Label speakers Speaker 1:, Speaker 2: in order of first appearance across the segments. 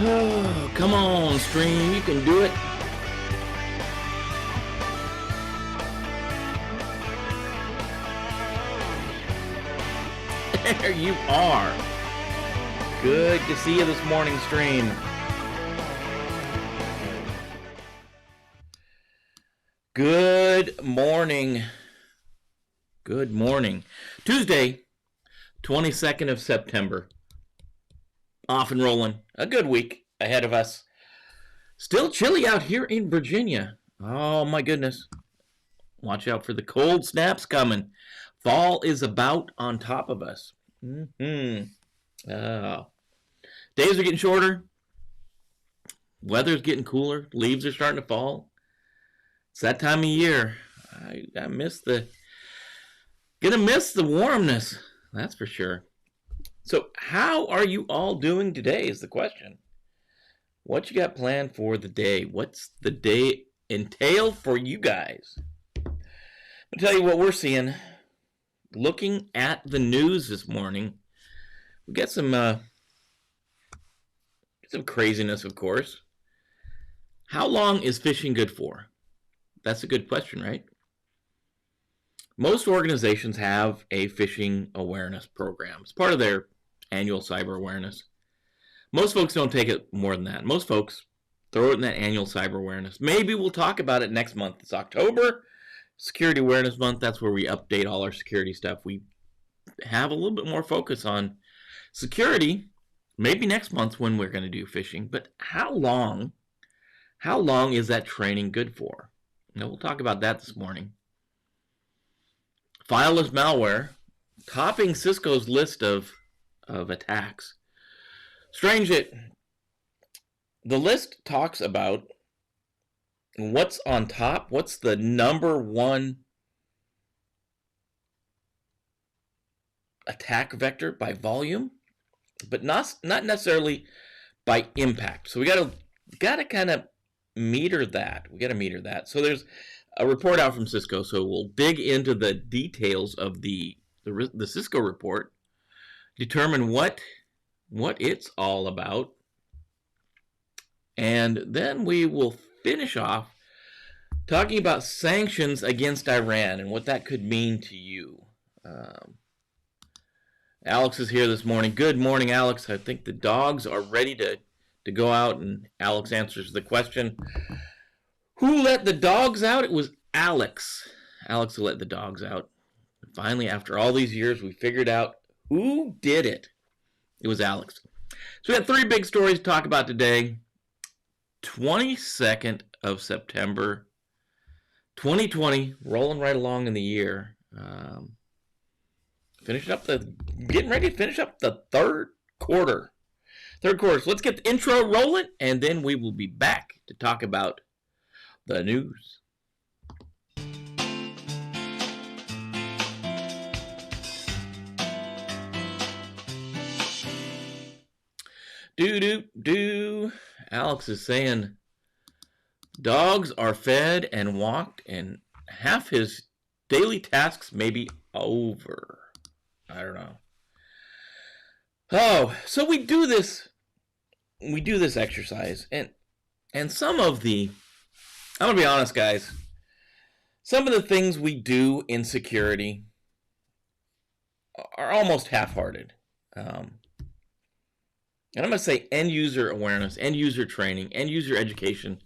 Speaker 1: Oh, come on, stream. You can do it. There you are. Good to see you this morning, stream. Good morning. Good morning. Tuesday, 22nd of September. Off and rolling. A good week ahead of us. Still chilly out here in Virginia. Oh my goodness. Watch out for the cold snaps coming. Fall is about on top of us. Days are getting shorter. Weather's getting cooler. Leaves are starting to fall. It's that time of year. I gonna miss the warmness. That's for sure. So how are you all doing today is the question. What you got planned for the day? What's the day entail for you guys? I'll tell you what we're seeing. Looking at the news this morning, we got some craziness, of course. How long is phishing good for? That's a good question, right? Most organizations have a phishing awareness program. It's part of their annual cyber awareness. Most folks don't take it more than that. Most folks throw it in that annual cyber awareness. Maybe we'll talk about it next month. It's October, Security Awareness Month. That's where we update all our security stuff. We have a little bit more focus on security. Maybe next month when we're going to do phishing. But how long is that training good for? Now, we'll talk about that this morning. Fileless malware topping Cisco's list of attacks. Strange that the list talks about what's on top, what's the number one attack vector by volume, but not necessarily by impact. So we gotta kind of meter that. We gotta meter that. So there's a report out from Cisco. So we'll dig into the details of the Cisco report, determine what it's all about, and then we will finish off talking about sanctions against Iran and what that could mean to you. Alex is here this morning. Good morning, Alex. I think the dogs are ready to go out, and Alex answers the question, who let the dogs out? It was Alex. Alex who let the dogs out. Finally, after all these years, we figured out who did it. It was Alex. So we got three big stories to talk about today. 22nd of September, 2020, rolling right along in the year. Getting ready to finish up the third quarter. So let's get the intro rolling, and then we will be back to talk about the news. Alex is saying dogs are fed and walked, and half his daily tasks may be over. I don't know. Oh, so we do this exercise, and some of the, I'm gonna be honest, guys, some of the things we do in security are almost half-hearted. And I'm going to say end user awareness, end user training, end user education.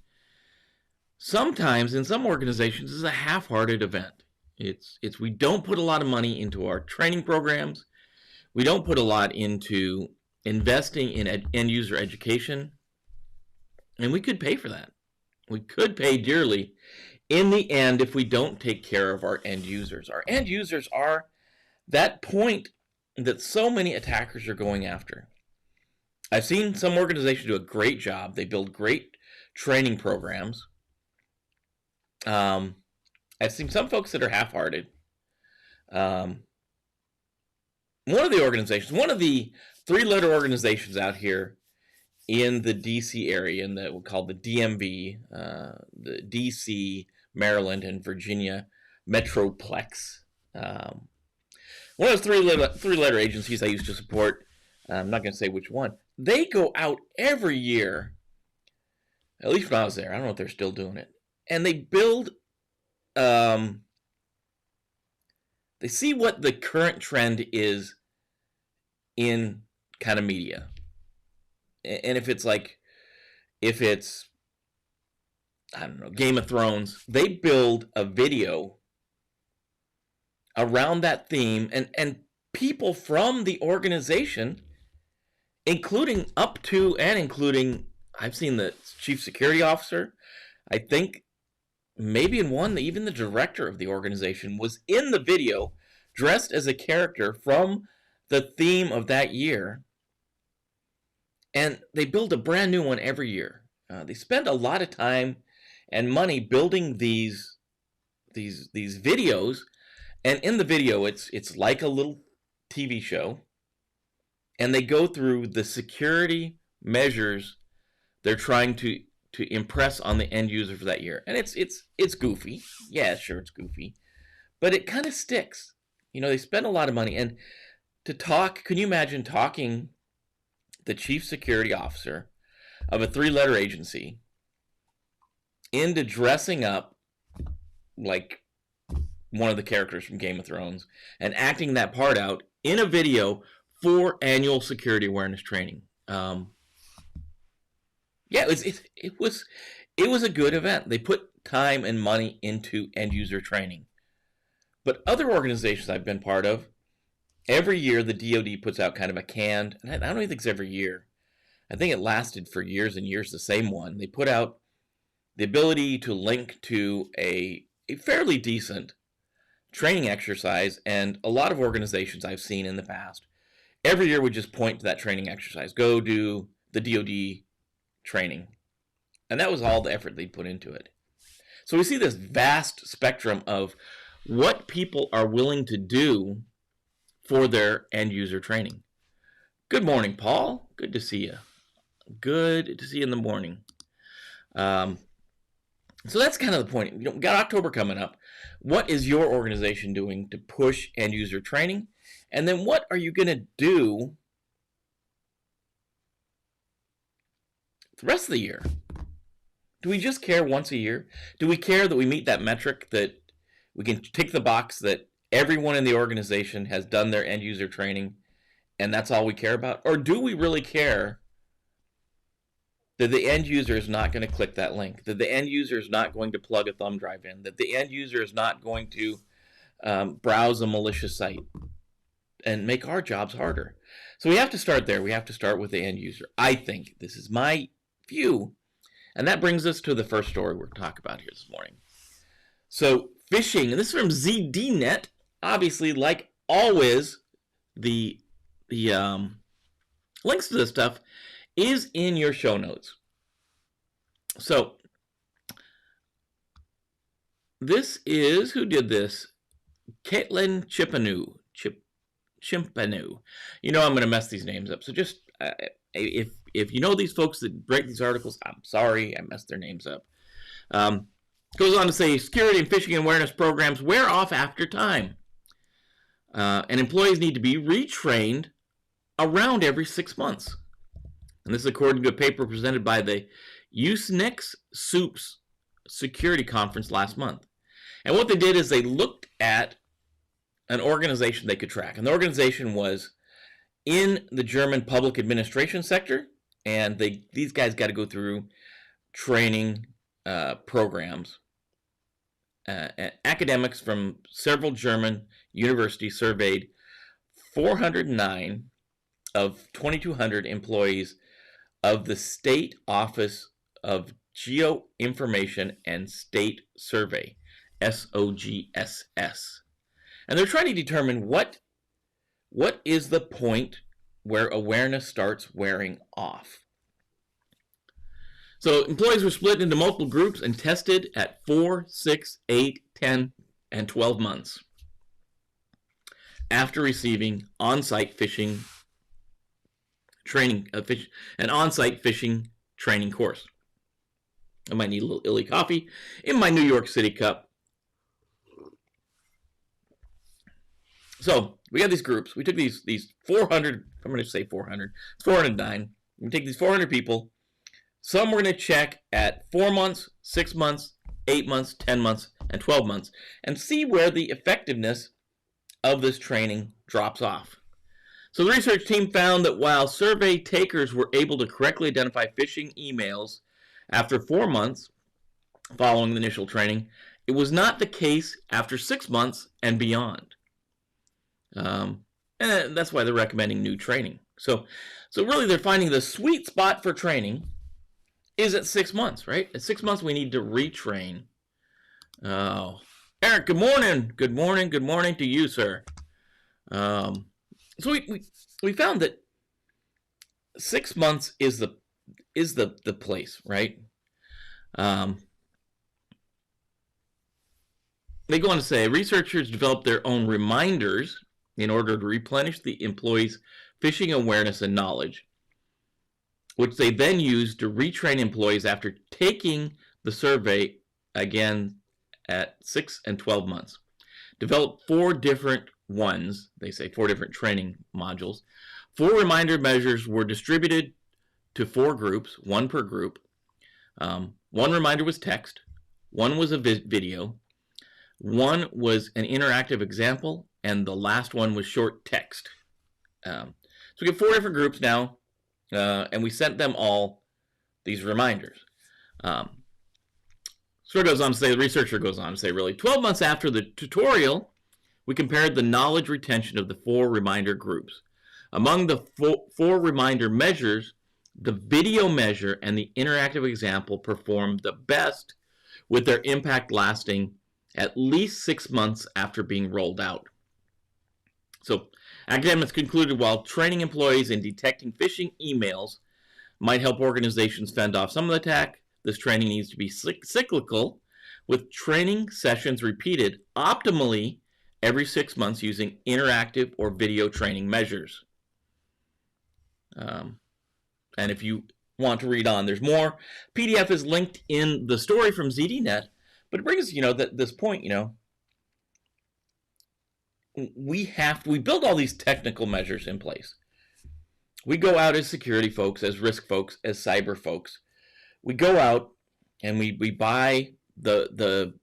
Speaker 1: Sometimes in some organizations is a half-hearted event. It's we don't put a lot of money into our training programs. We don't put a lot into investing in end user education. And we could pay for that. We could pay dearly in the end if we don't take care of our end users. Our end users are that point that so many attackers are going after. I've seen some organizations do a great job. They build great training programs. I've seen some folks that are half-hearted. One of the three-letter organizations out here in the D.C. area, in what we call the DMV, the D.C., Maryland, and Virginia Metroplex. One of those three-letter agencies I used to support I'm not going to say which one. They go out every year, at least when I was there. I don't know if they're still doing it. And they build, they see what the current trend is in kind of media. And if it's, I don't know, Game of Thrones, they build a video around that theme, and people from the organization, including I've seen the chief security officer, I think maybe in one, even the director of the organization was in the video dressed as a character from the theme of that year. And they build a brand new one every year. They spend a lot of time and money building these videos, and in the video it's like a little TV show, and they go through the security measures they're trying to impress on the end user for that year. And it's goofy. Yeah, sure, it's goofy, but it kind of sticks. They spend a lot of money. And can you imagine talking the chief security officer of a 3-letter agency into dressing up like one of the characters from Game of Thrones and acting that part out in a video for annual security awareness training? Yeah, it was a good event. They put time and money into end user training. But other organizations I've been part of, every year the DoD puts out kind of a canned, and I don't even think it's every year. I think it lasted for years and years, the same one. They put out the ability to link to a fairly decent training exercise, and a lot of organizations I've seen in the past, every year would just point to that training exercise. Go do the DoD training. And that was all the effort they'd put into it. So we see this vast spectrum of what people are willing to do for their end user training. Good morning, Paul. Good to see you. Good to see you in the morning. So that's kind of the point. We got October coming up. What is your organization doing to push end user training? And then what are you going to do the rest of the year? Do we just care once a year? Do we care that we meet that metric, that we can tick the box that everyone in the organization has done their end user training, and that's all we care about? Or do we really care that the end user is not going to click that link, that the end user is not going to plug a thumb drive in, that the end user is not going to browse a malicious site and make our jobs harder? So we have to start there. We have to start with the end user. I think this is my view. And that brings us to the first story we're going to talk about here this morning. So phishing, and this is from ZDNet. Obviously, like always, the links to this stuff is in your show notes. So this is, who did this? Caitlin Chimpanu. Chimpanu. I'm going to mess these names up. So just if you know these folks that break these articles, I'm sorry, I messed their names up. Goes on to say, security and phishing awareness programs wear off after time. And employees need to be retrained around every 6 months. And this is according to a paper presented by the USNIX SOUPS Security Conference last month. And what they did is they looked at an organization they could track. And the organization was in the German public administration sector. And these guys got to go through training programs. Academics from several German universities surveyed 409 of 2,200 employees of the State Office of Geoinformation and State Survey, SOGSS. And they're trying to determine what is the point where awareness starts wearing off. So employees were split into multiple groups and tested at 4, 6, 8, 10, and 12 months after receiving on-site phishing training, an on-site phishing training course. I might need a little illy coffee in my New York City cup. So we got these groups. We took these 400. I'm going to say 400. It's 409. We take these 400 people. Some we're going to check at 4 months, 6 months, 8 months, 10 months, and 12 months, and see where the effectiveness of this training drops off. So the research team found that while survey takers were able to correctly identify phishing emails after 4 months following the initial training, it was not the case after 6 months and beyond. And that's why they're recommending new training. So really they're finding the sweet spot for training is at 6 months, right? At 6 months we need to retrain. Oh, Eric, good morning. Good morning. Good morning to you, sir. So we found that 6 months is the place, right? They go on to say researchers developed their own reminders in order to replenish the employees' phishing awareness and knowledge, which they then use to retrain employees after taking the survey again at 6 and 12 months. Developed 4 different ones, they say 4 different training modules. 4 reminder measures were distributed to 4 groups, 1 per group. 1 reminder was text, 1 was a video, 1 was an interactive example, and the last one was short text. So we get 4 different groups now, and we sent them all these reminders. So it goes on to say, the researcher goes on to say, really, 12 months after the tutorial, we compared the knowledge retention of the 4 reminder groups. Among the 4 reminder measures, the video measure and the interactive example performed the best, with their impact lasting at least 6 months after being rolled out. So academics concluded while training employees in detecting phishing emails might help organizations fend off some of the attack, this training needs to be cyclical, with training sessions repeated optimally every 6 months using interactive or video training measures. And if you want to read on, there's more. PDF is linked in the story from ZDNet, but it brings us, this point, we build all these technical measures in place. We go out as security folks, as risk folks, as cyber folks. We go out and we buy the $1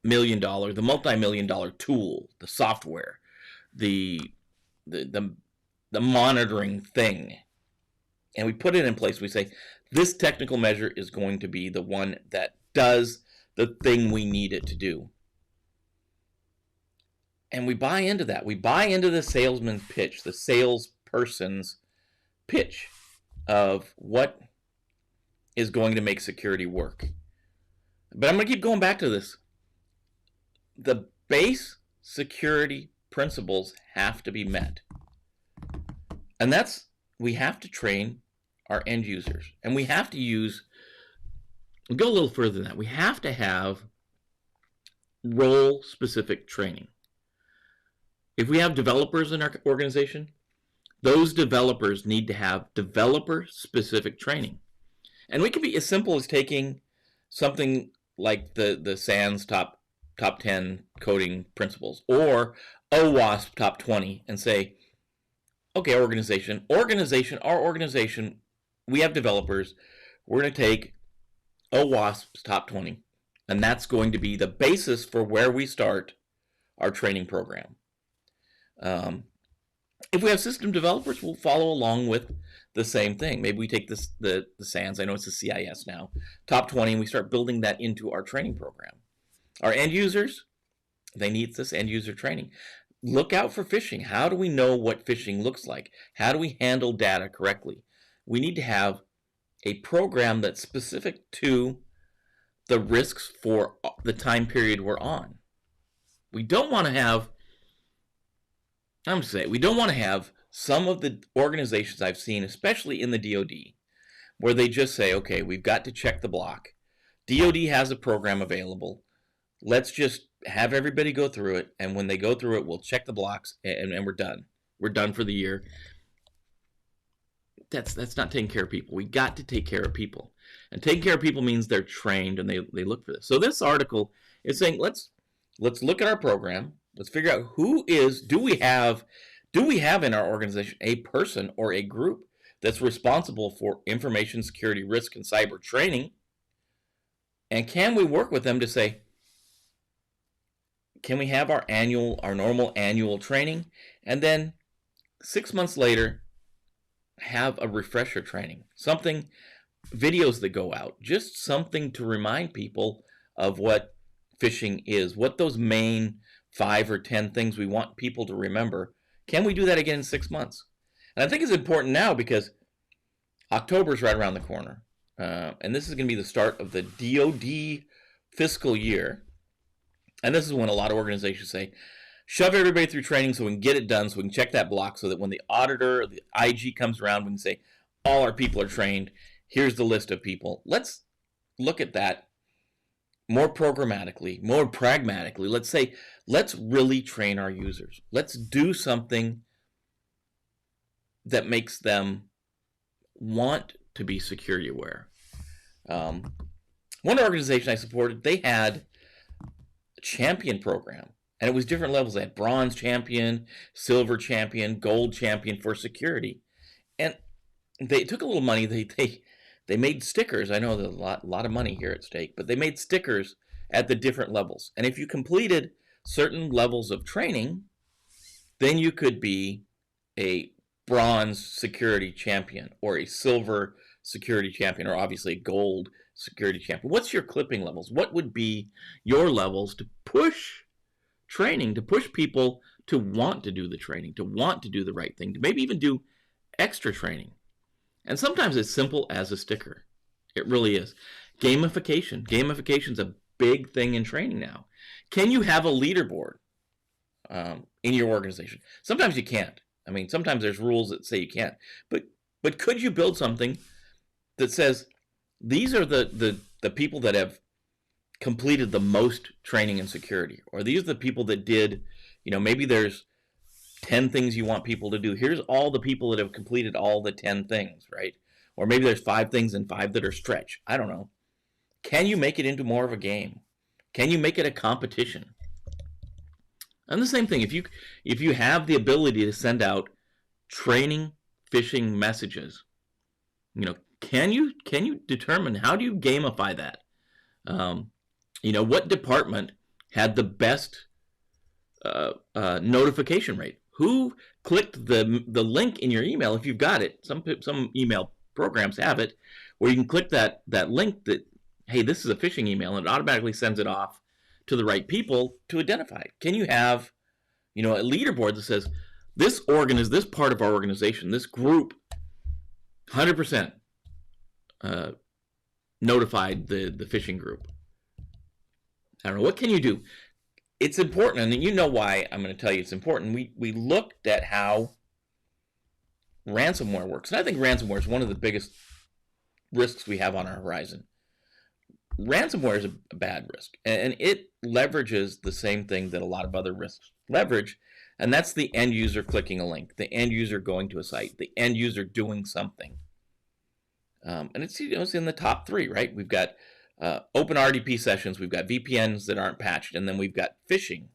Speaker 1: million, the multi-million-dollar tool, the software, the monitoring thing, and we put it in place. We say, this technical measure is going to be the one that does the thing we need it to do. And we buy into that. We buy into the salesman's pitch, the salesperson's pitch of what is going to make security work. But I'm going to keep going back to this. The base security principles have to be met. And that's, we have to train our end users. And we have to go a little further than that. We have to have role-specific training. If we have developers in our organization, those developers need to have developer-specific training. And we can be as simple as taking something like the SANS top 10 coding principles, or OWASP top 20, and say, okay, our organization, we have developers. We're going to take OWASP's top 20, and that's going to be the basis for where we start our training program. If we have system developers, we'll follow along with the same thing. Maybe we take the SANS, I know it's the CIS now, top 20, and we start building that into our training program. Our end users, they need this end user training. Look out for phishing. How do we know what phishing looks like? How do we handle data correctly? We need to have a program that's specific to the risks for the time period we're on. We don't want to have, some of the organizations I've seen, especially in the DoD, where they just say, okay, we've got to check the block. DoD has a program available. Let's just have everybody go through it, and when they go through it, we'll check the blocks, and we're done. We're done for the year. That's not taking care of people. We got to take care of people. And taking care of people means they're trained and they look for this. So this article is saying, let's look at our program. Let's figure out do we have in our organization a person or a group that's responsible for information security, risk, and cyber training? And can we work with them to say, can we have our normal annual training, and then 6 months later have a refresher training, something, videos that go out, just something to remind people of what phishing is, what those main 5 or 10 things we want people to remember. Can we do that again in 6 months? And I think it's important now because October's right around the corner, and this is going to be the start of the DoD fiscal year. And this is when a lot of organizations say, shove everybody through training so we can get it done, so we can check that block, so that when the auditor or the IG comes around, we can say, all our people are trained. Here's the list of people. Let's look at that more programmatically, more pragmatically. Let's say, let's really train our users. Let's do something that makes them want to be security aware. One organization I supported, they had a champion program, and it was different levels. They had bronze champion, silver champion, gold champion for security. And they took a little money. They made stickers. I know there's a lot of money here at stake, but they made stickers at the different levels. And if you completed certain levels of training, then you could be a bronze security champion or a silver security champion, or obviously a gold security champion. What's your clipping levels? What would be your levels to push training, to push people to want to do the training, to want to do the right thing, to maybe even do extra training? And sometimes it's simple as a sticker. It really is. Gamification. Gamification's a big thing in training now. Can you have a leaderboard in your organization? Sometimes you can't. I mean, sometimes there's rules that say you can't. But could you build something that says these are the people that have completed the most training in security, or these are the people that did, maybe there's 10 things you want people to do. Here's all the people that have completed all the 10 things, right? Or maybe there's 5 things and 5 that are stretch. I don't know. Can you make it into more of a game? Can you make it a competition? And the same thing, if you have the ability to send out training phishing messages, can you determine, how do you gamify that? What department had the best notification rate? Who clicked the link in your email if you've got it? Some email programs have it, where you can click that link that, hey, this is a phishing email, and it automatically sends it off to the right people to identify it. Can you have, a leaderboard that says this part of our organization, this group, 100% notified the phishing group? I don't know. What can you do? It's important, and you know why I'm going to tell you it's important. We looked at how ransomware works, and I think ransomware is one of the biggest risks we have on our horizon. Ransomware is a bad risk, and it leverages the same thing that a lot of other risks leverage, and that's the end user clicking a link, the end user going to a site, the end user doing something. And it's in the top 3, right? We've got open RDP sessions, we've got VPNs that aren't patched, and then we've got phishing.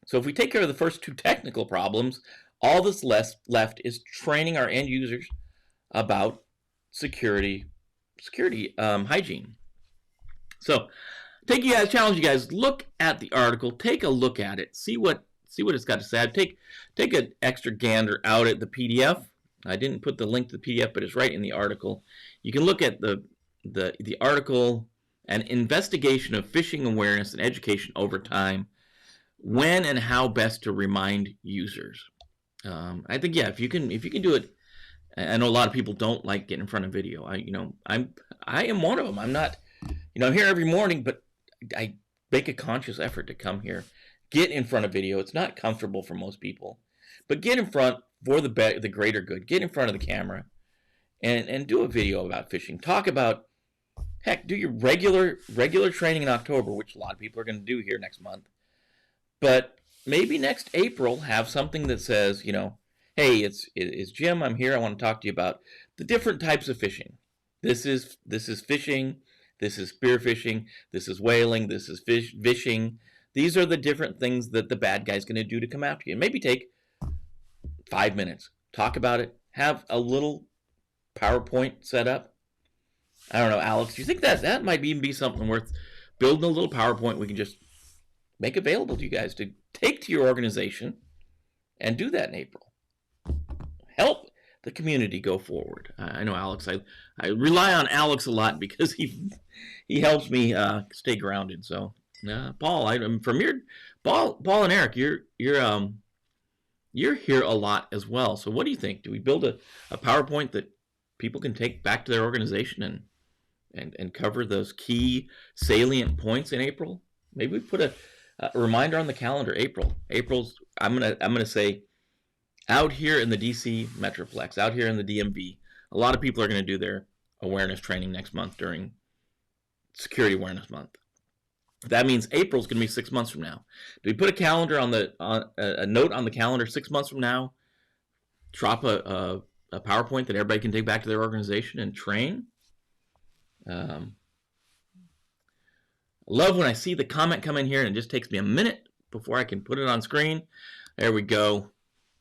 Speaker 1: So if we take care of the first 2 technical problems, all that's left is training our end users about security hygiene. So challenge you guys, look at the article, take a look at it, see what it's got to say. Take an extra gander out at the PDF. I didn't put the link to the PDF, but it's right in the article. You can look at the article, an investigation of phishing awareness and education over time, when and how best to remind users. I think, if you can do it. I know a lot of people don't like getting in front of video. I am one of them. I'm not, I'm here every morning, but I make a conscious effort to come here, get in front of video. It's not comfortable for most people, but get in front for the greater good. Get in front of the camera and do a video about phishing. Talk about, heck, do your regular training in October, which a lot of people are going to do here next month. But maybe next April, have something that says, hey, it's Jim. I'm here. I want to talk to you about the different types of phishing. This is phishing. This is spear phishing. This is whaling. This is vishing. These are the different things that the bad guy's going to do to come after you. And maybe take 5 minutes, talk about it, have a little PowerPoint set up. I don't know, Alex, do you think that might even be something worth building a little PowerPoint we can just make available to you guys to take to your organization and do that in April? Help the community go forward. I know Alex, I rely on Alex a lot because he helps me stay grounded. So Paul, I'm from your Paul and Eric, you're here a lot as well. So what do you think? Do we build a PowerPoint that people can take back to their organization and cover those key salient points in April? Maybe we put a reminder on the calendar. April's I'm gonna say, out here in the DC Metroplex, out here in the DMV, a lot of people are going to do their awareness training next month during Security Awareness Month. That means April's going to be 6 months from now. Do we put a calendar on a note on the calendar 6 months from now? Drop a PowerPoint that everybody can take back to their organization and train. I love when I see the comment come in here and it just takes me a minute before I can put it on screen. There we go.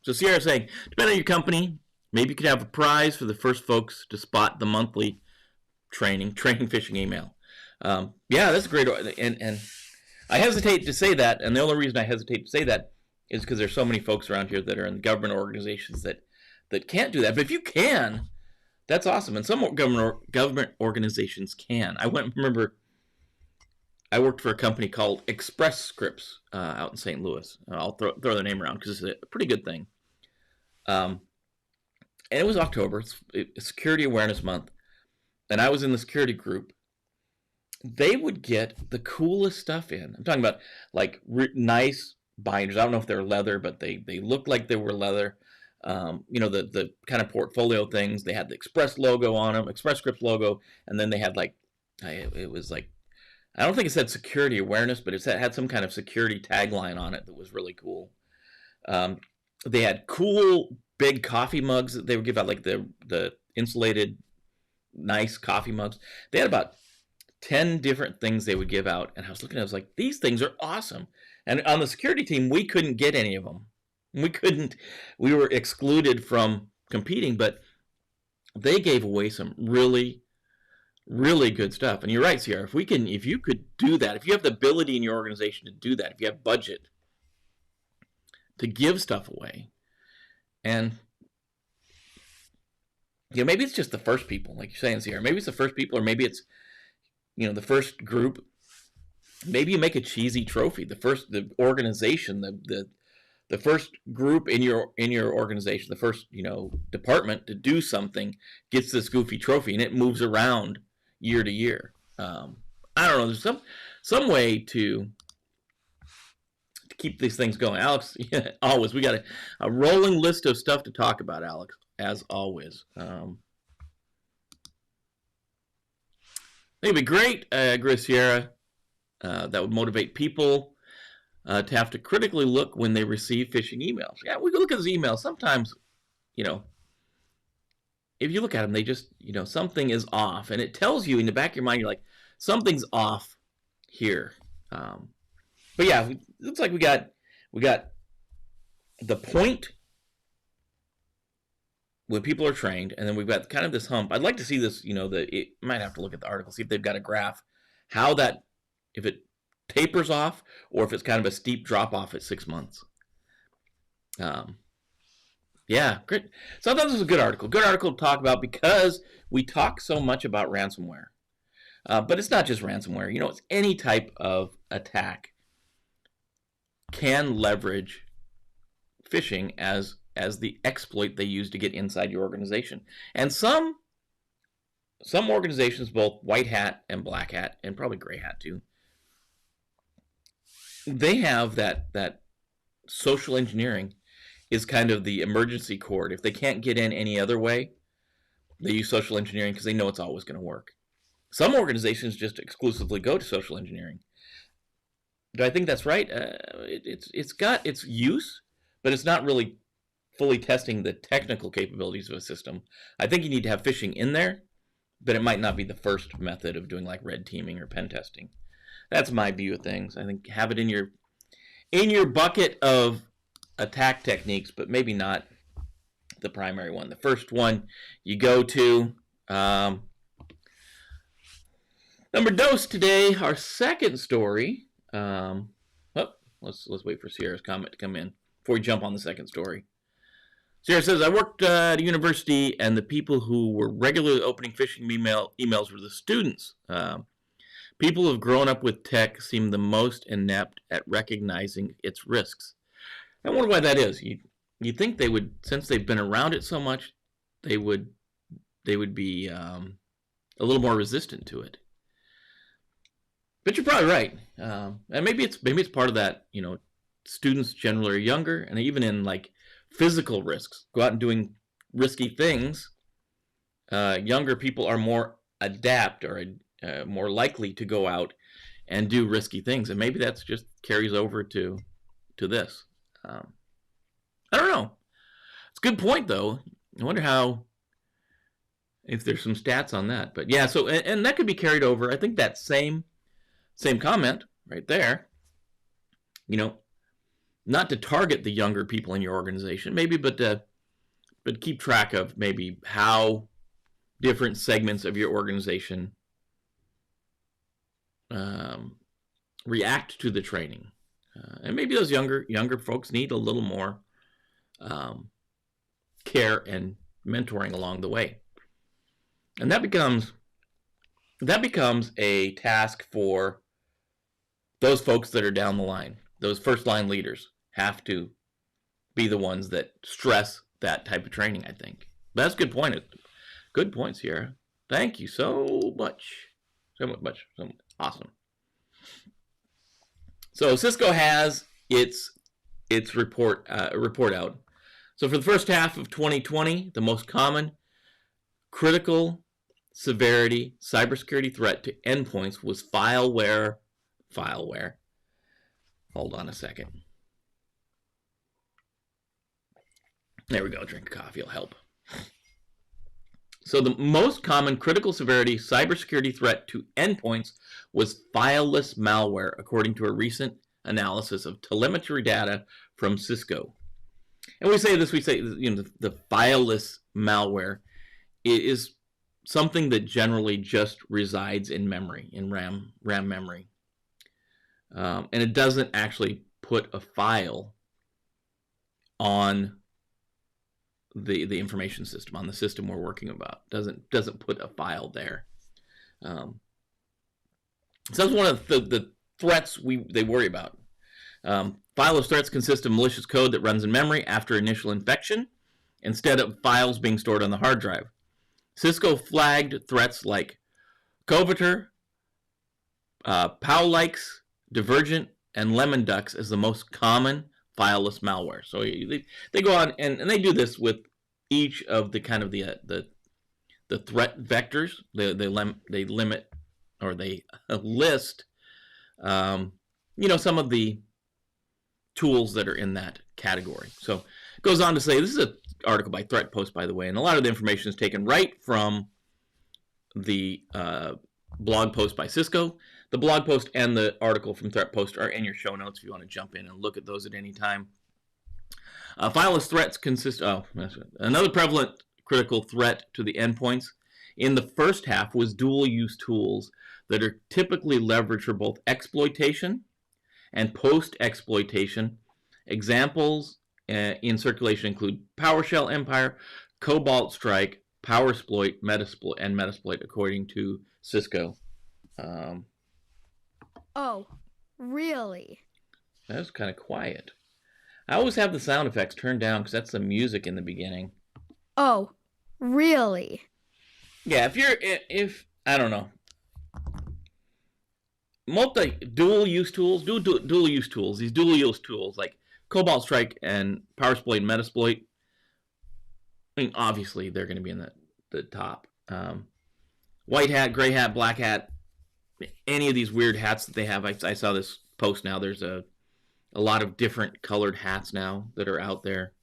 Speaker 1: So Sierra's saying, depending on your company, maybe you could have a prize for the first folks to spot the monthly training phishing email. Yeah, that's great. And I hesitate to say that, and the only reason I hesitate to say that is because there's so many folks around here that are in government organizations that can't do that. But if you can, that's awesome. And some government organizations can. I worked for a company called Express Scripts out in St. Louis. I'll throw their name around because it's a pretty good thing. And it was October, it's Security Awareness Month, and I was in the security group. They would get the coolest stuff in. I'm talking about like nice binders. I don't know if they're leather, but they looked like they were leather. The kind of portfolio things. They had the Express logo on them, Express Scripts logo, and then they had it was like, I don't think it said security awareness, but it had some kind of security tagline on it that was really cool. They had cool big coffee mugs that they would give out, like the insulated, nice coffee mugs. They had about 10 different things they would give out, and I was looking at it, I was like, these things are awesome. And on the security team, we couldn't get any of them. We were excluded from competing, but they gave away some really, really good stuff. And you're right, Sierra, if you could do that, if you have the ability in your organization to do that, if you have budget to give stuff away, and maybe it's just the first people, like you're saying, Sierra, maybe it's the first people, or maybe it's the first group. Maybe you make a cheesy trophy. The organization, the first group in your organization, the first department to do something gets this goofy trophy, and it moves around year to year. I don't know. There's some way to keep these things going. Alex, always we got a rolling list of stuff to talk about, Alex, as always. I think it'd be great, Sierra. That would motivate people to have to critically look when they receive phishing emails. Yeah, we can look at those emails. Sometimes, if you look at them, they just, something is off. And it tells you in the back of your mind, you're like, something's off here. But yeah, it looks like we got the point when people are trained, and then we've got kind of this hump. I'd like to see this, it might have to look at the article, see if they've got a graph, if it tapers off, or if it's kind of a steep drop off at 6 months. Yeah, great. So I thought this was a good article. Good article to talk about because we talk so much about ransomware. But it's not just ransomware. It's any type of attack can leverage phishing as the exploit they use to get inside your organization. And some organizations, both white hat and black hat, and probably gray hat too, they have that social engineering is kind of the emergency cord. If they can't get in any other way, they use social engineering because they know it's always going to work. Some organizations just exclusively go to social engineering. Do I think that's right? It's got its use, but it's not really fully testing the technical capabilities of a system. I think you need to have phishing in there, but it might not be the first method of doing like red teaming or pen testing. That's my view of things. I think have it in your in your bucket of attack techniques, but maybe not the primary one. The first one you go to. Number dos today, our second story. Let's wait for Sierra's comment to come in before we jump on the second story. Sierra says, I worked at a university, and the people who were regularly opening phishing emails were the students. People who have grown up with tech seem the most inept at recognizing its risks. I wonder why that is. You think they would, since they've been around it so much, they would be a little more resistant to it. But you're probably right, and maybe it's part of that. Students generally are younger, and even in like physical risks, go out and doing risky things. Younger people are more adept or more likely to go out and do risky things, and maybe that's just carries over to this. I don't know. It's a good point though. I wonder if there's some stats on that. But yeah, so and that could be carried over. I think that same comment right there, not to target the younger people in your organization, maybe, but keep track of maybe how different segments of your organization react to the training. And maybe those younger folks need a little more care and mentoring along the way. And that becomes a task for those folks that are down the line. Those first line leaders have to be the ones that stress that type of training, I think. But that's a good point. Good point, Sierra. Thank you so much. So awesome. So Cisco has its report out. So for the first half of 2020, the most common critical severity cybersecurity threat to endpoints was fileware. Hold on a second. There we go. Drink coffee will help. So the most common critical severity cybersecurity threat to endpoints was fileless malware, according to a recent analysis of telemetry data from Cisco. And we say the fileless malware is something that generally just resides in memory, in RAM memory. And it doesn't actually put a file on the information system, on the system we're working about. Doesn't put a file there. So that's one of the threats they worry about. Fileless threats consist of malicious code that runs in memory after initial infection, instead of files being stored on the hard drive. Cisco flagged threats like Coveter, Powlikes, Divergent, and Lemon Ducks as the most common fileless malware. So they go on and they do this with each of the kind of the threat vectors. They limit or they list some of the tools that are in that category. So it goes on to say, this is an article by Threat Post, by the way, and a lot of the information is taken right from the blog post by Cisco. The blog post and the article from Threat Post are in your show notes if you want to jump in and look at those at any time. Fileless threats consist of another prevalent critical threat to the endpoints in the first half was dual-use tools that are typically leveraged for both exploitation and post-exploitation. Examples in circulation include PowerShell Empire, Cobalt Strike, PowerSploit, and Metasploit, according to Cisco.
Speaker 2: Oh, really?
Speaker 1: That was kind of quiet. I always have the sound effects turned down because that's the music in the beginning.
Speaker 2: Oh, really?
Speaker 1: Yeah, if I don't know, dual-use tools, dual-use tools, these dual-use tools like Cobalt Strike and PowerSploit and Metasploit, I mean, obviously they're going to be in the top. White hat, gray hat, black hat, any of these weird hats that they have. I saw this post now. There's a lot of different colored hats now that are out there.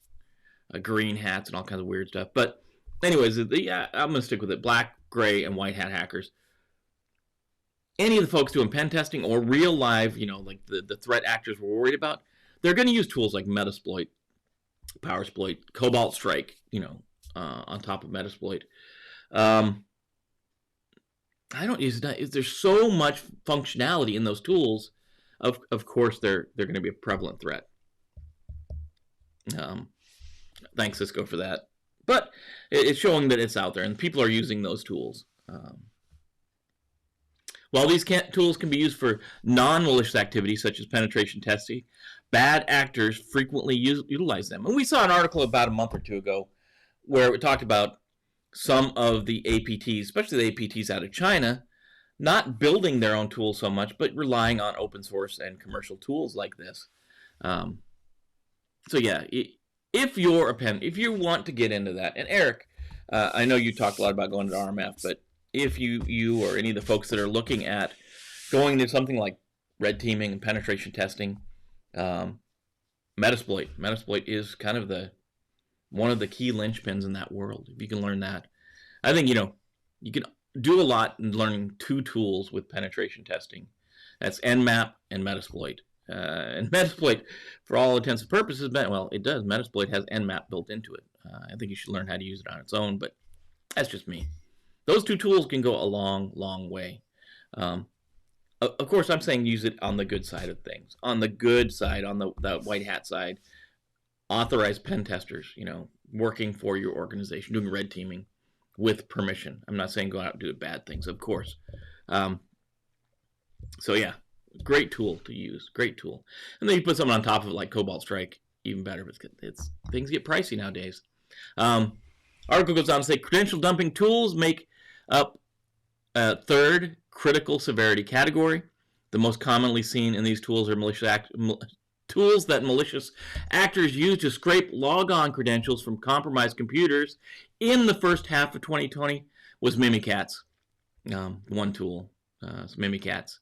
Speaker 1: Green hats and all kinds of weird stuff. But anyways, I'm going to stick with it. Black, gray, and white hat hackers. Any of the folks doing pen testing or real live, like the threat actors we're worried about, they're going to use tools like Metasploit, Powersploit, Cobalt Strike, on top of Metasploit. I don't use it. There's so much functionality in those tools. Of course, they're going to be a prevalent threat. Thanks, Cisco, for that. But it's showing that it's out there, and people are using those tools. While these tools can be used for non-malicious activities, such as penetration testing, bad actors frequently utilize them. And we saw an article about a month or two ago where it talked about some of the APTs, especially the APTs out of China, not building their own tools so much, but relying on open source and commercial tools like this. So yeah, if you want to get into that, and Eric, I know you talked a lot about going to RMF, but if you or any of the folks that are looking at going to something like red teaming and penetration testing, Metasploit is kind of one of the key linchpins in that world. If you can learn that, I think you can do a lot in learning two tools with penetration testing. That's Nmap and Metasploit. And Metasploit, for all intents and purposes, it does. Metasploit has Nmap built into it. I think you should learn how to use it on its own, but that's just me. Those two tools can go a long, long way. Of course, I'm saying use it on the good side of things. On the good side, on the white hat side, authorized pen testers, working for your organization, doing red teaming with permission. I'm not saying go out and do bad things, of course. So yeah, great tool to use, great tool. And then you put something on top of it like Cobalt Strike, even better. It's things get pricey nowadays. Article goes on to say credential dumping tools make up a third critical severity category. The most commonly seen in these tools are tools that malicious actors use to scrape logon credentials from compromised computers. In the first half of 2020 was Mimikatz. One tool, Mimikatz.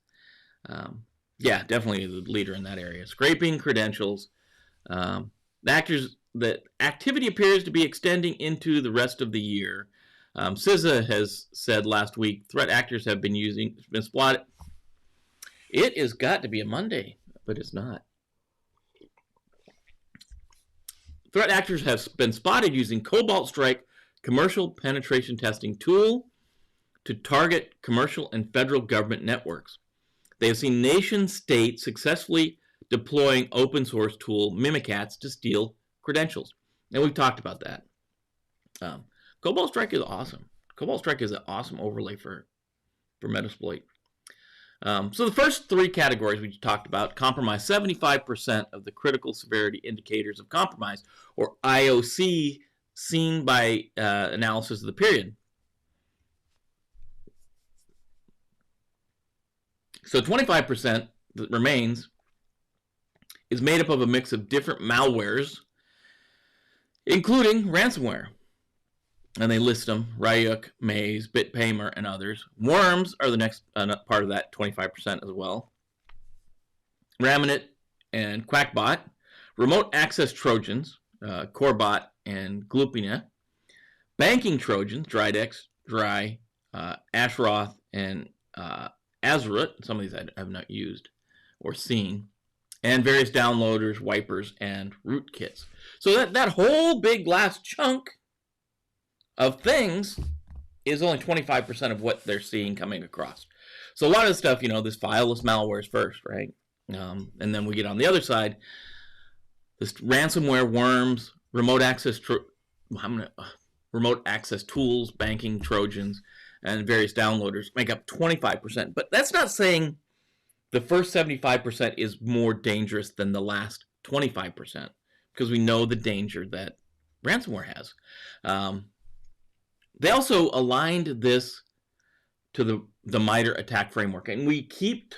Speaker 1: Yeah, definitely the leader in that area. Scraping credentials. The activity appears to be extending into the rest of the year. CISA has said last week threat actors have been spotted. It has got to be a Monday, but it's not. Threat actors have been spotted using Cobalt Strike commercial penetration testing tool to target commercial and federal government networks. They have seen nation states successfully deploying open source tool Mimikatz to steal credentials. And we've talked about that. Cobalt Strike is awesome. Cobalt Strike is an awesome overlay for Metasploit. So the first three categories we talked about compromise 75% of the critical severity indicators of compromise, or IOC, seen by analysis of the period. So 25% that remains is made up of a mix of different malwares, including ransomware. And they list them: Ryuk, Maze, BitPaymer, and others. Worms are the next part of that 25% as well. Raminit and Quackbot. Remote access Trojans, Corebot and Glupina. Banking Trojans, Drydex, Dry, Ashroth, and Azurut. Some of these I have not used or seen. And various downloaders, wipers, and rootkits. So that whole big last chunk of things is only 25% of what they're seeing coming across. So a lot of the stuff, this Fileless malware is first, right? And then we get on the other side, this ransomware, worms, remote access tools, banking Trojans, and various downloaders make up 25%. But that's not saying the first 75% is more dangerous than the last 25%, because we know the danger that ransomware has. They also aligned this to the MITRE attack framework, and we keep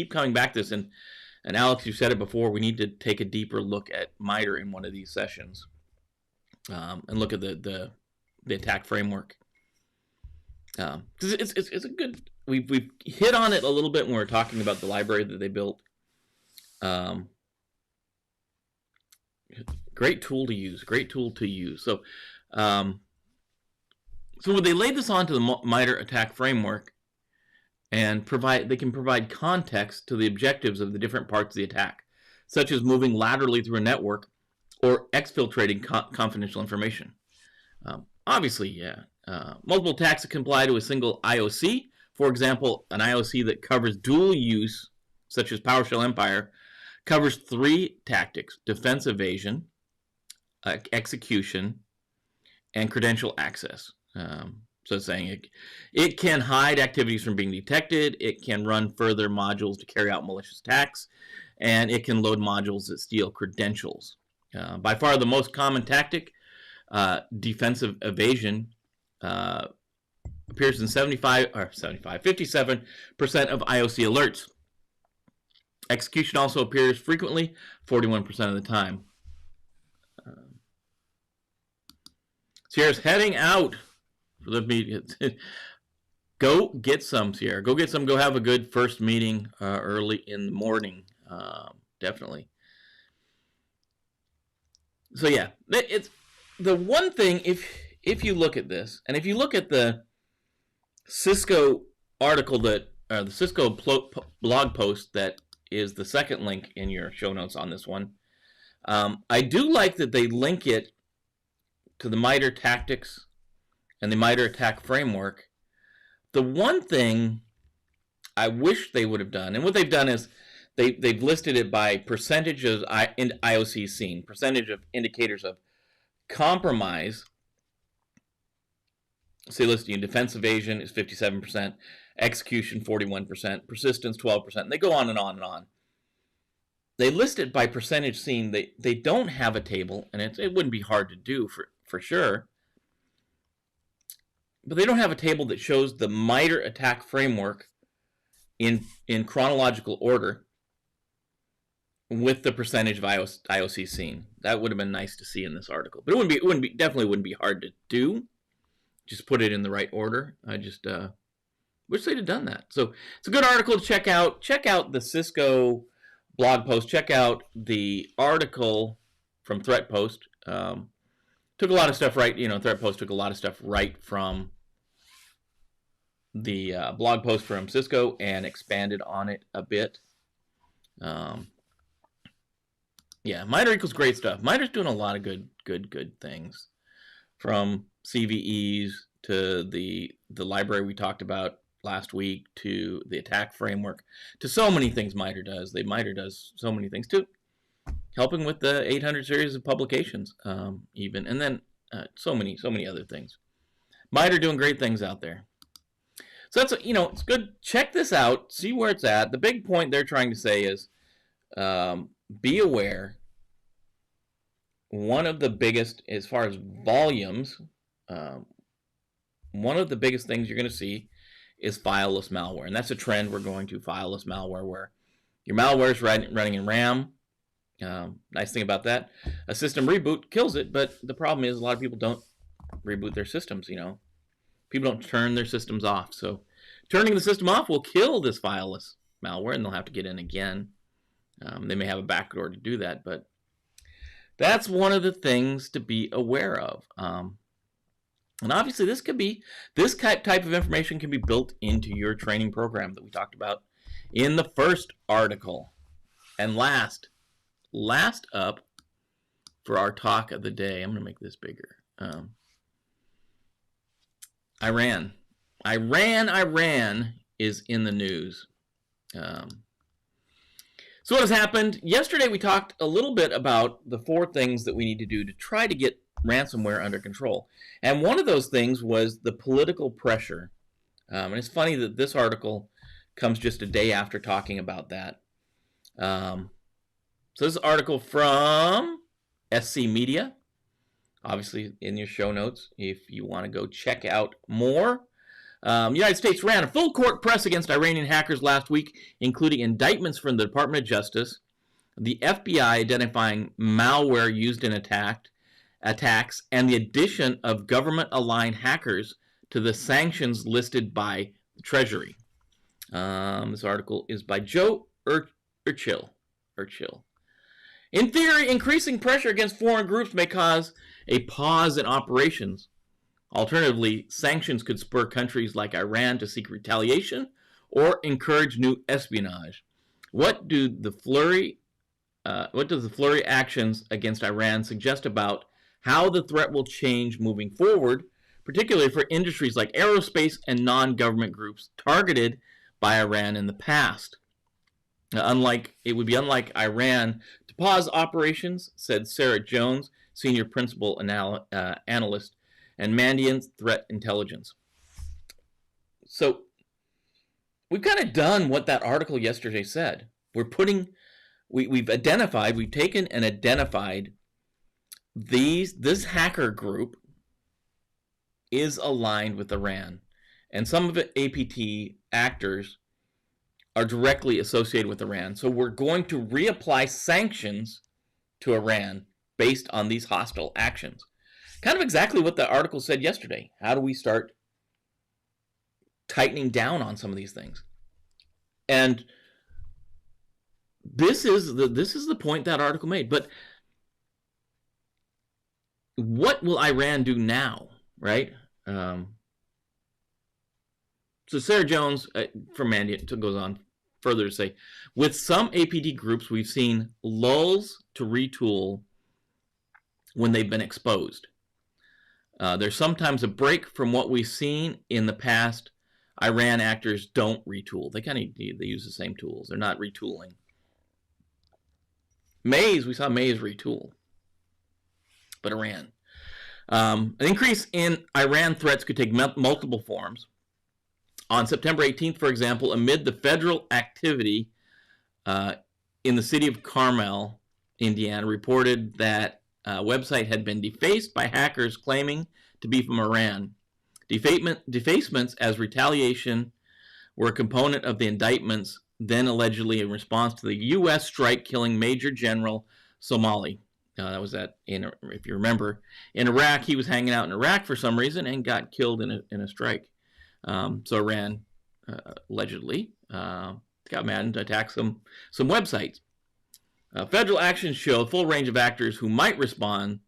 Speaker 1: coming back to this. And Alex, you said it before. We need to take a deeper look at MITRE in one of these sessions, and look at the attack framework, because it's a good. We've hit on it a little bit when we were talking about the library that they built. Great tool to use. Great tool to use. So. So they laid this onto the MITRE attack framework, and they can provide context to the objectives of the different parts of the attack. such as moving laterally through a network or exfiltrating confidential information. Obviously, yeah. Multiple attacks that can apply to a single IOC. For example, an IOC that covers dual use, such as PowerShell Empire, covers 3 tactics: defense evasion, execution, and credential access. So it's saying it can hide activities from being detected, it can run further modules to carry out malicious attacks, and it can load modules that steal credentials. By far the most common tactic, defensive evasion, appears in 57% of IOC alerts. Execution also appears frequently, 41% of the time. Sierra's heading out for the meeting. Go get some, Sierra. Go get some. Go have a good first meeting early in the morning. Definitely. So yeah, it's the one thing. If you look at this, and if you look at the Cisco article the Cisco blog post that is the second link in your show notes on this one, I do like that they link it to the MITRE tactics and the MITRE attack framework. The one thing I wish they would have done, and what they've done is they've listed it by percentage of IOC seen, percentage of indicators of compromise. Say listing defense evasion is 57%, execution 41%, persistence 12%, and they go on and on and on. They list it by percentage seen. They don't have a table, and it wouldn't be hard to do for sure. But they don't have a table that shows the MITRE attack framework in chronological order with the percentage of IOC seen. That would have been nice to see in this article. But it definitely wouldn't be hard to do. Just put it in the right order. I just wish they'd have done that. So it's a good article to check out. Check out the Cisco blog post. Check out the article from Threat Post. Took a lot of stuff right. Threat Post took a lot of stuff right from the blog post from Cisco and expanded on it a bit. Yeah, MITRE equals great stuff. MITRE's doing a lot of good things, from CVEs to the library we talked about last week to the attack framework to so many things MITRE does. MITRE does so many things too, helping with the 800 series of publications, even, and then so many other things. MITRE doing great things out there. So that's it's good. Check this out. See where it's at. The big point they're trying to say is, be aware. One of the biggest, as far as volumes, one of the biggest things you're going to see is fileless malware, and that's a trend we're going to. Fileless malware, where your malware is running in RAM. Nice thing about that, a system reboot kills it, but the problem is a lot of people don't reboot their systems. People don't turn their systems off. So turning the system off will kill this fileless malware, and they'll have to get in again. They may have a backdoor to do that, but that's one of the things to be aware of. And obviously, this type of information can be built into your training program that we talked about in the first article. And last up for our talk of the day, I'm going to make this bigger. Iran is in the news. So what has happened? Yesterday we talked a little bit about the 4 things that we need to do to try to get ransomware under control. And one of those things was the political pressure. And it's funny that this article comes just a day after talking about that. So this article from SC Media, obviously in your show notes if you want to go check out more. United States ran a full court press against Iranian hackers last week, including indictments from the Department of Justice, the FBI identifying malware used in attacks, and the addition of government-aligned hackers to the sanctions listed by the Treasury. This article is by Joe Urchill. In theory, increasing pressure against foreign groups may cause a pause in operations. Alternatively, sanctions could spur countries like Iran to seek retaliation or encourage new espionage. What do the flurry what does the flurry actions against Iran suggest about how the threat will change moving forward, particularly for industries like aerospace and non-government groups targeted by Iran in the past? It would be unlike Iran to pause operations, said Sarah Jones, senior principal analyst and Mandiant Threat Intelligence. So we've kind of done what that article yesterday said. We've taken and identified this hacker group is aligned with Iran, and some of the APT actors are directly associated with Iran. So we're going to reapply sanctions to Iran based on these hostile actions. Kind of exactly what the article said yesterday. How do we start tightening down on some of these things? And this is the point that article made. But what will Iran do now, right? So Sarah Jones from Mandiant goes on further to say, with some APT groups, we've seen lulls to retool when they've been exposed. There's sometimes a break from what we've seen in the past. Iran actors don't retool. They use the same tools. They're not retooling. We saw Maze retool. But Iran. An increase in Iran threats could take multiple forms. On September 18th, for example, amid the federal activity in the city of Carmel, Indiana, reported that a website had been defaced by hackers claiming to be from Iran. Defacements as retaliation were a component of the indictments, then allegedly in response to the U.S. strike killing Major General Somali. That was if you remember, in Iraq. He was hanging out in Iraq for some reason and got killed in a strike. So Iran allegedly got mad and attacked some websites. Federal actions show a full range of actors who might respond,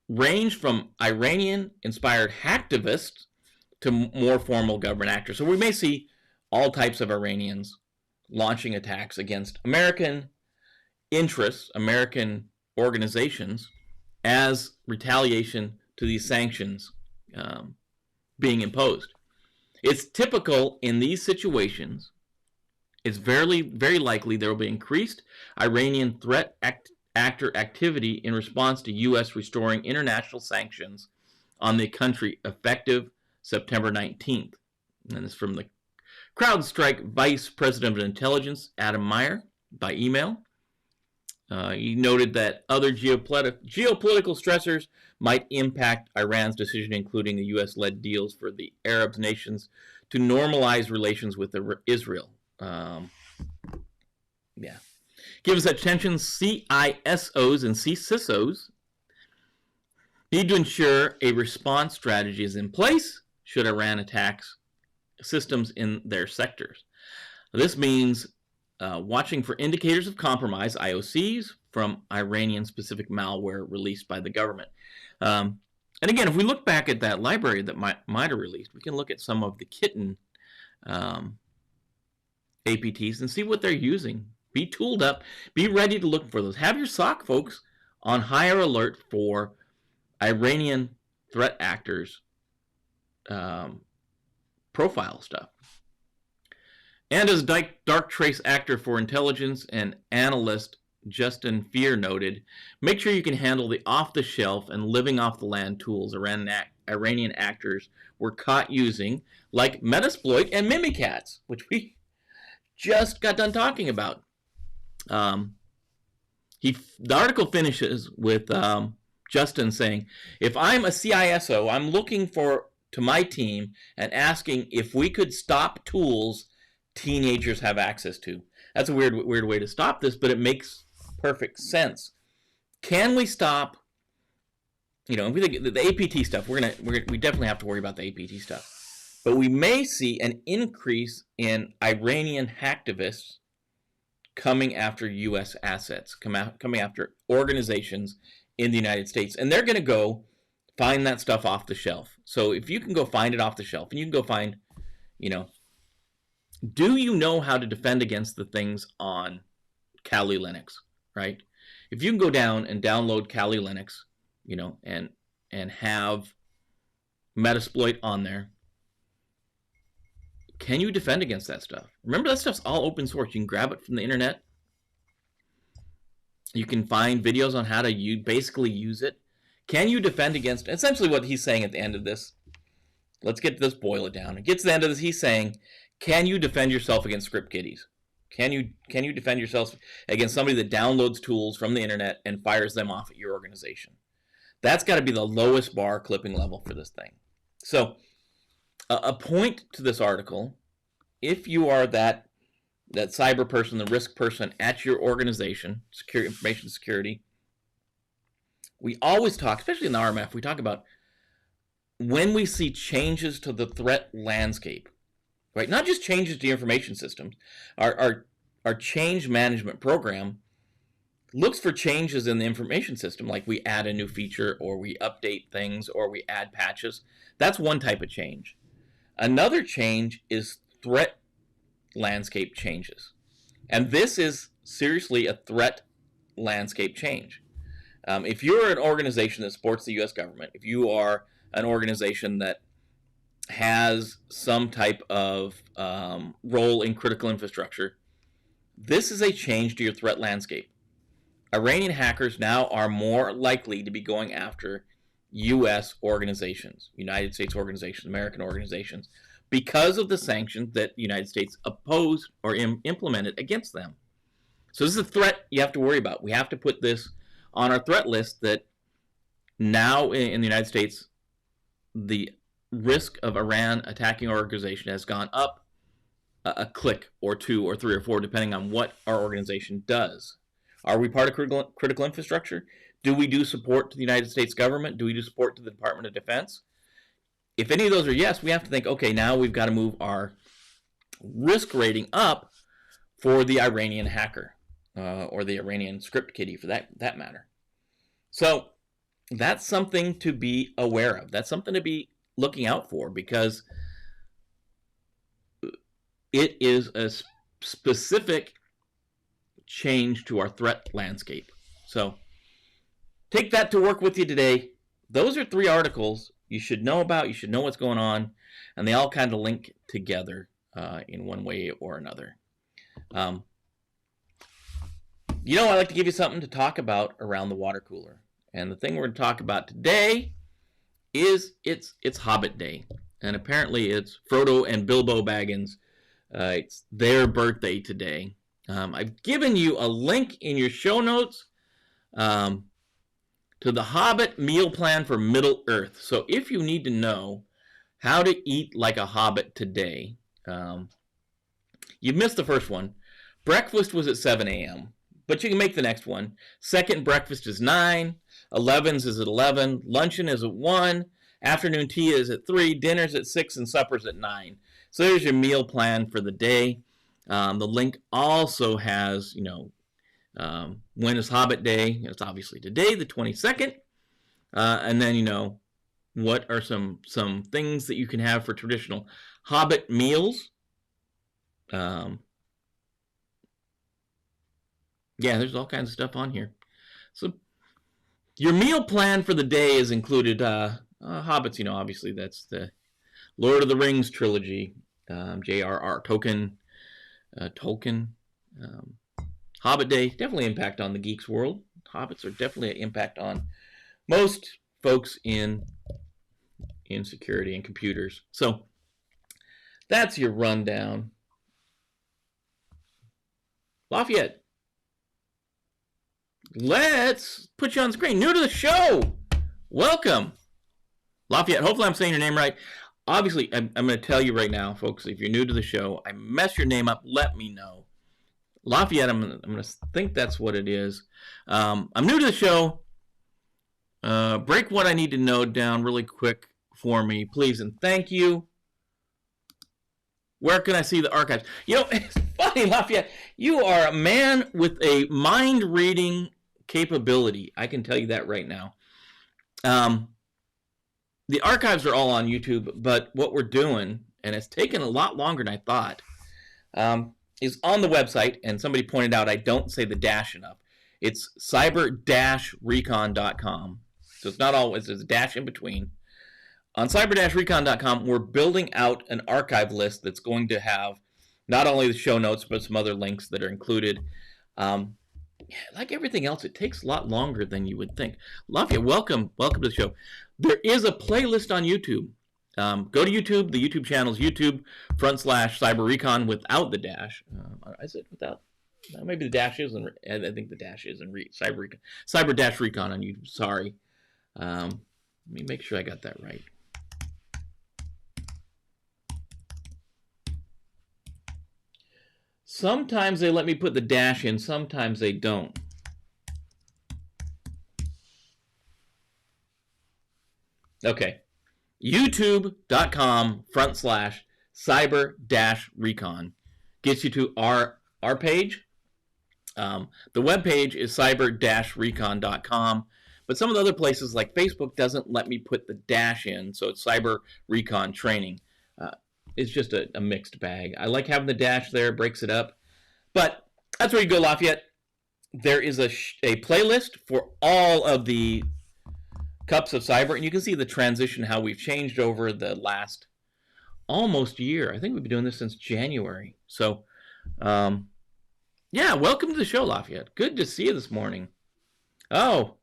Speaker 1: range from Iranian-inspired hacktivists to more formal government actors. So we may see all types of Iranians launching attacks against American interests, American organizations, as retaliation to these sanctions being imposed. It's typical in these situations. It's very, very likely there will be increased Iranian threat actor activity in response to U.S. restoring international sanctions on the country effective September 19th. And it's from the CrowdStrike Vice President of Intelligence, Adam Meyer, by email. He noted that other geopolitical stressors might impact Iran's decision, including the U.S.-led deals for the Arab nations to normalize relations with Israel. Given such tensions, CISOs and CISOs need to ensure a response strategy is in place should Iran attack systems in their sectors. This means watching for indicators of compromise, IOCs, from Iranian-specific malware released by the government. And again, if we look back at that library that MITRE released, we can look at some of the kitten APTs and see what they're using. Be tooled up. Be ready to look for those. Have your SOC folks on higher alert for Iranian threat actors profile stuff. And as dark trace actor for intelligence and analyst Justin Fear noted, make sure you can handle the off-the-shelf and living off-the-land tools Iranian actors were caught using, like Metasploit and Mimikatz, which we just got done talking about. The article finishes with Justin saying, if I'm a CISO, I'm looking to my team and asking if we could stop tools teenagers have access to. That's a weird way to stop this, but it makes perfect sense. Can we stop? If we think the APT stuff, we definitely have to worry about the APT stuff. But we may see an increase in Iranian hacktivists coming after U.S. assets, coming after organizations in the United States, and they're going to go find that stuff off the shelf. So if you can go find it off the shelf, and you can go find, do you know how to defend against the things on Kali Linux, right? If you can go down and download Kali Linux, you know, and have Metasploit on there, can you defend against that stuff? Remember, that stuff's all open source. You can grab it from the internet. You can find videos on how to basically use it. Can you defend against, essentially what he's saying at the end of this, let's get this, boil it down. It gets to the end of this, he's saying, can you defend yourself against script kiddies? Can you defend yourself against somebody that downloads tools from the internet and fires them off at your organization? That's got to be the lowest bar clipping level for this thing. So a point to this article, if you are that cyber person, the risk person at your organization, information security, we always talk, especially in the RMF, we talk about when we see changes to the threat landscape, right? Not just changes to information systems. Our change management program looks for changes in the information system, like we add a new feature or we update things or we add patches. That's one type of change. Another change is threat landscape changes. And this is seriously a threat landscape change. If you're an organization that supports the U.S. government, if you are an organization that has some type of role in critical infrastructure, this is a change to your threat landscape. Iranian hackers now are more likely to be going after U.S. organizations, United States organizations, American organizations, because of the sanctions that the United States opposed or implemented against them. So this is a threat you have to worry about. We have to put this on our threat list that now in the United States, the risk of Iran attacking our organization has gone up a click or two or three or four, depending on what our organization does. Are we part of critical infrastructure? Do we do support to the United States government? Do we do support to the Department of Defense? If any of those are yes, we have to think, okay, now we've got to move our risk rating up for the Iranian hacker or the Iranian script kiddie for that matter. So that's something to be aware of. That's something to be looking out for, because it is a specific change to our threat landscape. So take that to work with you today. Those are 3 articles you should know about. You should know what's going on, and they all kind of link together in one way or another. You know, I like to give you something to talk about around the water cooler. And the thing we're going to talk about today is it's Hobbit Day. And apparently it's Frodo and Bilbo Baggins. It's their birthday today. I've given you a link in your show notes to the Hobbit meal plan for Middle-earth. So if you need to know how to eat like a Hobbit today, you missed the first one. Breakfast was at 7 a.m., but you can make the next one. Second breakfast is 9. 11's is at 11. Luncheon is at 1. Afternoon tea is at 3. Dinner's at 6, and supper's at 9. So there's your meal plan for the day. The link also has, when is Hobbit Day? It's obviously today, the 22nd. And then, what are some things that you can have for traditional Hobbit meals. Yeah, there's all kinds of stuff on here. So your meal plan for the day is included Hobbits, obviously that's the Lord of the Rings trilogy, J.R.R. Tolkien. Hobbit Day, definitely impact on the geeks world. Hobbits are definitely an impact on most folks in security and computers. So that's your rundown. Lafayette, let's put you on screen. New to the show, welcome. Lafayette, hopefully I'm saying your name right. Obviously, I'm going to tell you right now, folks, if you're new to the show, I mess your name up, let me know. Lafayette, I'm going to think that's what it is. I'm new to the show. Break what I need to know down really quick for me, please, and thank you. Where can I see the archives? It's funny, Lafayette. You are a man with a mind-reading capability. I can tell you that right now. The archives are all on YouTube, but what we're doing, and it's taken a lot longer than I thought, is on the website, and somebody pointed out I don't say the dash enough. It's cyber-recon.com. So it's not always, there's a dash in between. On cyber-recon.com, we're building out an archive list that's going to have not only the show notes, but some other links that are included. Like everything else, it takes a lot longer than you would think. Lafayette, welcome to the show. There is a playlist on YouTube. Go to YouTube. The YouTube channel is YouTube/Cyber-Recon without the dash. Is it without? Maybe the dash is, and I think the dash is in Cyber-Recon. Cyber-Recon on YouTube. Sorry. Let me make sure I got that right. Sometimes they let me put the dash in, sometimes they don't. Okay. YouTube.com/cyber-recon gets you to our page. The web page is cyber-recon.com. But some of the other places like Facebook doesn't let me put the dash in, so it's Cyber-Recon Training. It's just a mixed bag. I like having the dash there, it breaks it up. But that's where you go, Lafayette. There is a playlist for all of the Cups of Cyber, and you can see the transition, how we've changed over the last almost year. I think we've been doing this since January. So, yeah, welcome to the show, Lafayette. Good to see you this morning. Oh,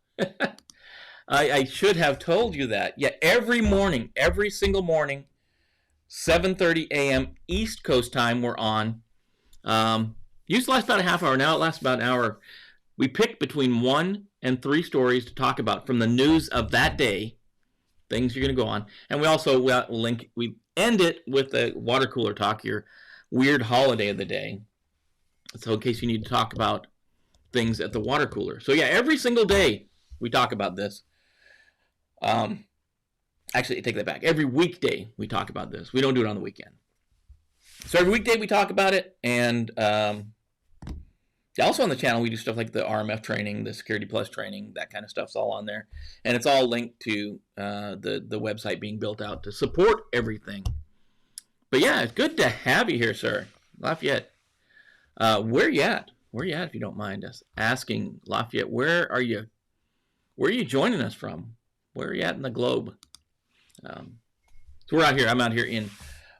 Speaker 1: I should have told you that. Yeah, every morning, every single morning, 7:30 a.m. East Coast time, we're on. Used to last about a half hour. Now it lasts about an hour. We pick between 1 and 3 stories to talk about from the news of that day, things you're going to go on. And we also we end it with a water cooler talk, your weird holiday of the day. So in case you need to talk about things at the water cooler. So yeah, every single day we talk about this. Actually, I take that back. Every weekday we talk about this. We don't do it on the weekend. So every weekday we talk about it, and also on the channel we do stuff like the RMF training, the Security Plus training, that kind of stuff's all on there, and it's all linked to the website being built out to support everything. But yeah, it's good to have you here, sir, Lafayette. Where you at? Where you at, if you don't mind us asking, Lafayette? Where are you joining us from? Where are you at in the globe? So we're out here. I'm out here in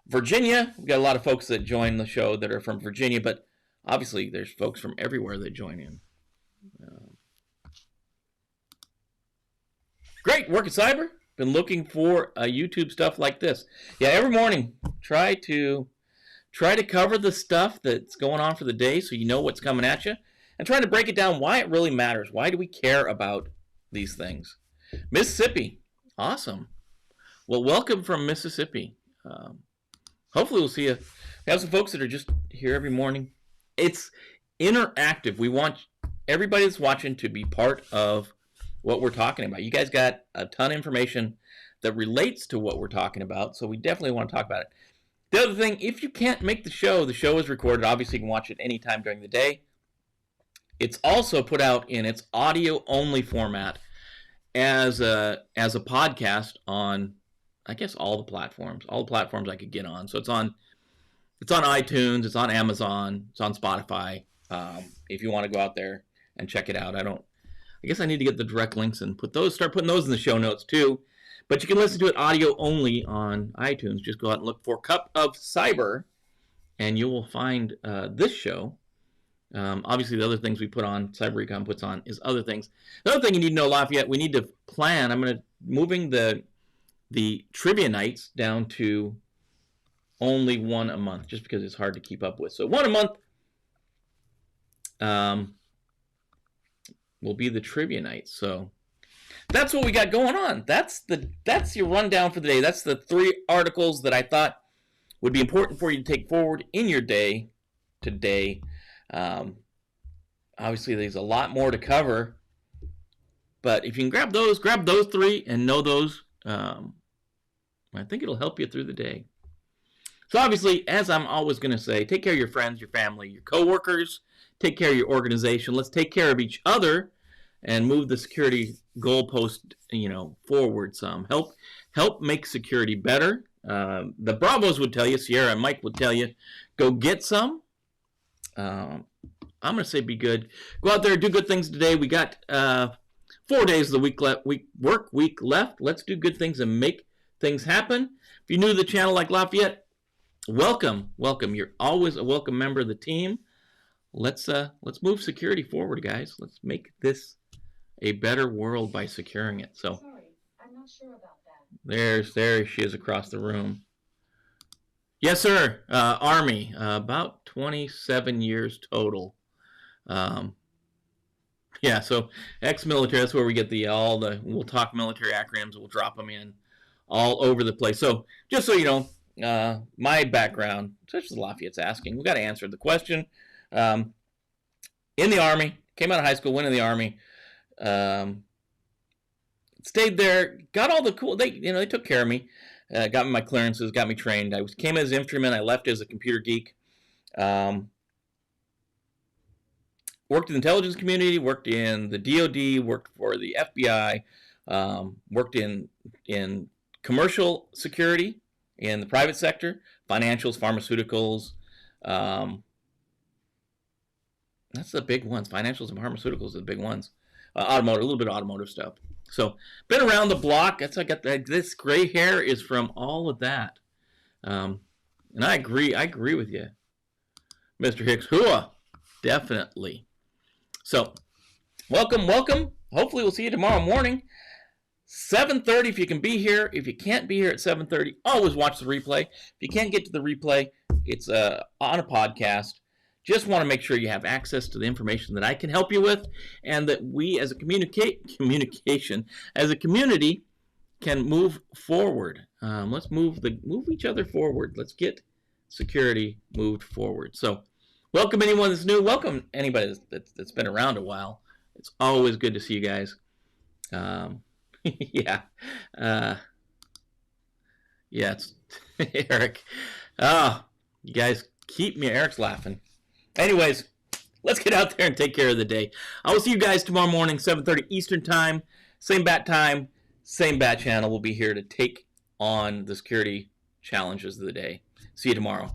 Speaker 1: Virginia. We've got a lot of folks that join the show that are from Virginia, but obviously there's folks from everywhere that join in. Great work at Cyber. Been looking for YouTube stuff like this. Yeah, every morning try to cover the stuff that's going on for the day so you know what's coming at you, and try to break it down why it really matters. Why do we care about these things? Mississippi. Awesome. Well, welcome from Mississippi. Hopefully we'll see you. We have some folks that are just here every morning. It's interactive. We want everybody that's watching to be part of what we're talking about. You guys got a ton of information that relates to what we're talking about, so we definitely want to talk about it. The other thing, if you can't make the show is recorded. Obviously, you can watch it anytime during the day. It's also put out in its audio-only format as a podcast on, I guess, all the platforms I could get on. So it's on iTunes, it's on Amazon, it's on Spotify. If you want to go out there and check it out, I guess I need to get the direct links and start putting those in the show notes too. But you can listen to it audio only on iTunes. Just go out and look for Cup of Cyber, and you will find this show. Obviously, the other things we put on, Cyber-Recon puts on, is other things. The other thing you need to know, Lafayette, we need to plan. I'm moving the trivia nights down to only one a month, just because it's hard to keep up with. So one a month will be the trivia nights. So that's what we got going on. That's your rundown for the day. That's the 3 articles that I thought would be important for you to take forward in your day today. Obviously, there's a lot more to cover, but if you can grab those 3 and know those, I think it'll help you through the day. So obviously, as I'm always going to say, take care of your friends, your family, your coworkers, take care of your organization. Let's take care of each other and move the security goalpost, forward some. Help make security better. The Bravos would tell you, Sierra and Mike would tell you, go get some. I'm going to say be good. Go out there, do good things today. We got 4 days of the work week left. Let's do good things and make things happen. If you're new to the channel like Lafayette, welcome. You're always a welcome member of the team. Let's move security forward, guys. Let's make this a better world by securing it. So,
Speaker 3: sorry, I'm not sure about that.
Speaker 1: There she is across the room. Yes, sir. Army, about 27 years total. Yeah, so ex-military, that's where we get we'll talk military acronyms, we'll drop them in all over the place. So just so you know, my background, such as Lafayette's asking, we got to answer the question. In the Army, came out of high school, went in the Army, stayed there, got all the cool, they took care of me, got me my clearances, got me trained. I came as infantryman, I left as a computer geek. Worked in the intelligence community, worked in the DoD, worked for the FBI, worked in commercial security in the private sector, financials, pharmaceuticals. That's the big ones. Financials and pharmaceuticals are the big ones. Automotive, a little bit of automotive stuff. So, been around the block. That's I got this gray hair is from all of that. And I agree with you, Mr. Hicks. Hooah, definitely. So, welcome. Hopefully we'll see you tomorrow morning, 7:30 if you can be here. If you can't be here at 7:30, always watch the replay. If you can't get to the replay, it's on a podcast. Just want to make sure you have access to the information that I can help you with, and that we as a communication, as a community, can move forward. Let's move each other forward. Let's get security moved forward. So, welcome anyone that's new. Welcome anybody that's been around a while. It's always good to see you guys. Yeah. Yeah, it's Eric. You guys keep me. Eric's laughing. Anyways, let's get out there and take care of the day. I will see you guys tomorrow morning, 7:30 Eastern Time. Same bat time, same bat channel. We'll be here to take on the security challenges of the day. See you tomorrow.